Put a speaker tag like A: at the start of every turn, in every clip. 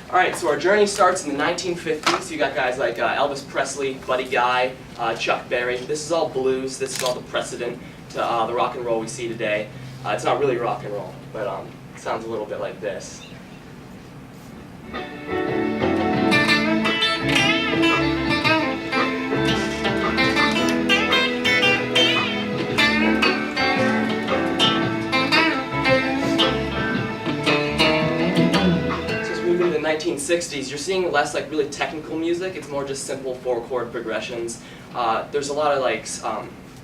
A: Alright, so our journey starts in the 1950s. You got guys like Elvis Presley, Buddy Guy, Chuck Berry. This is all blues. This is all the precedent to the rock and roll we see today. It's not really rock and roll, but it sounds a little bit like this. In the 1960s, you're seeing less like really technical music. It's more just simple 4-chord progressions. There's a lot of like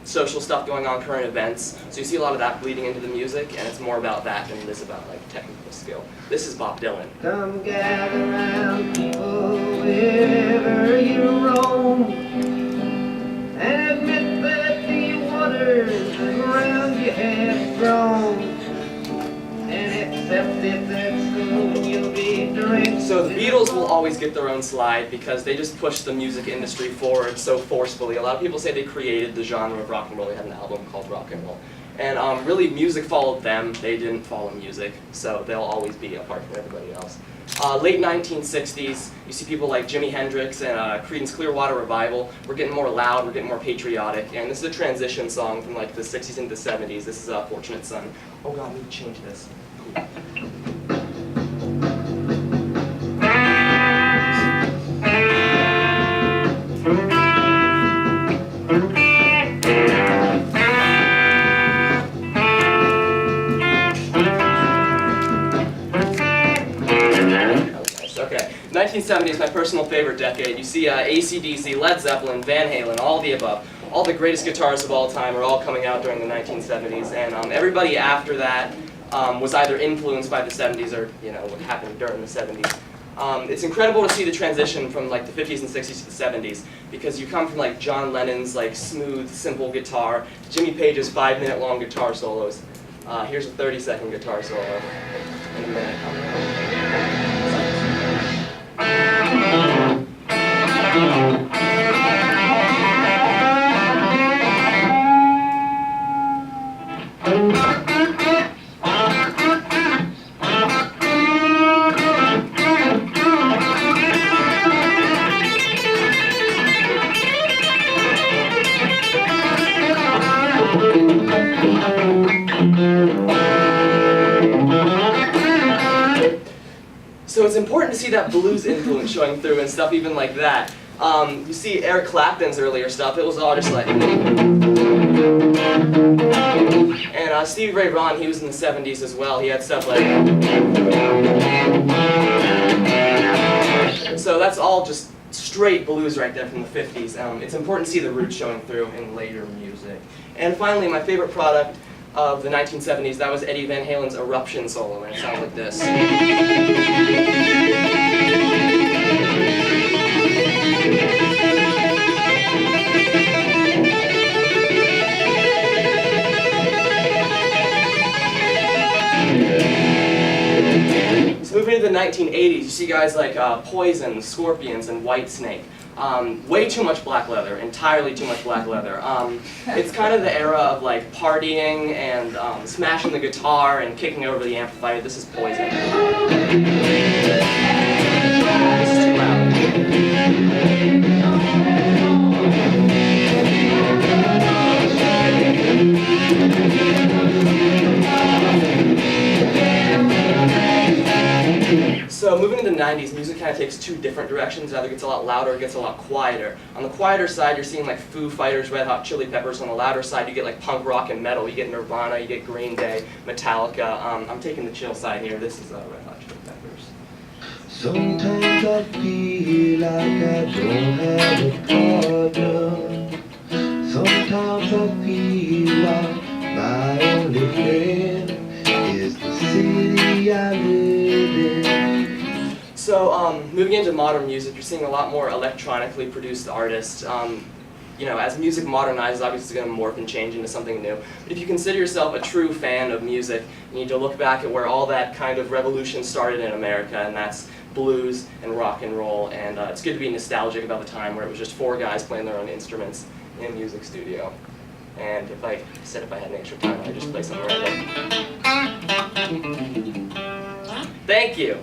A: social stuff going on, current events. So you see a lot of that bleeding into the music, and it's more about that than it is about like technical skill. This is Bob Dylan.
B: Come gather round, people, wherever you roam, and admit that the waters around you have grown, and accept it that soon you'll be drinking.
A: So the Beatles will always get their own slide because they just push the music industry forward so forcefully. A lot of people say they created the genre of rock and roll. They had an album called Rock and Roll. And really music followed them. They didn't follow music, so they'll always be apart from everybody else. Late 1960s, you see people like Jimi Hendrix and Creedence Clearwater Revival. We're getting more loud, we're getting more patriotic, and this is a transition song from like the 60s into the 70s. This is Fortunate Son. Oh God, I need to change this. Okay, 1970 is my personal favorite decade. You see AC/DC, Led Zeppelin, Van Halen, all the above. All the greatest guitarists of all time are all coming out during the 1970s, and everybody after that was either influenced by the 70s or what happened during the 70s. It's incredible to see the transition from like the 50s and 60s to the 70s because you come from like John Lennon's like smooth, simple guitar, Jimmy Page's 5-minute long guitar solos. Here's a 30-second guitar solo in a minute. So it's important to see that blues influence showing through and stuff even like that. You see Eric Clapton's earlier stuff, it was all just like... And Stevie Ray Vaughan, he was in the 70s as well, he had stuff like... So that's all just straight blues right there from the 50s. It's important to see the roots showing through in later music. And finally, my favorite product of the 1970s, that was Eddie Van Halen's Eruption solo, and it sounds like this. So moving into the 1980s, you see guys like Poison, Scorpions, and Whitesnake. Way too much black leather, entirely too much black leather. It's kind of the era of like partying and smashing the guitar and kicking over the amplifier. This is Poison. This is too loud. So moving into the 90s, music kind of takes two different directions. It either gets a lot louder or it gets a lot quieter. On the quieter side, you're seeing like Foo Fighters, Red Hot Chili Peppers. On the louder side, you get like punk rock and metal. You get Nirvana, you get Green Day, Metallica. I'm taking the chill side here. This is Red Hot Chili Peppers.
B: Sometimes I feel like I don't have a partner. Sometimes I feel like my only friend is the city I live in.
A: So moving into modern music, you're seeing a lot more electronically produced artists. As music modernizes, obviously it's going to morph and change into something new. But if you consider yourself a true fan of music, you need to look back at where all that kind of revolution started in America, and that's blues and rock and roll. And it's good to be nostalgic about the time where it was just 4 guys playing their own instruments in a music studio. And if I had an extra time, I'd just play something random. Thank you.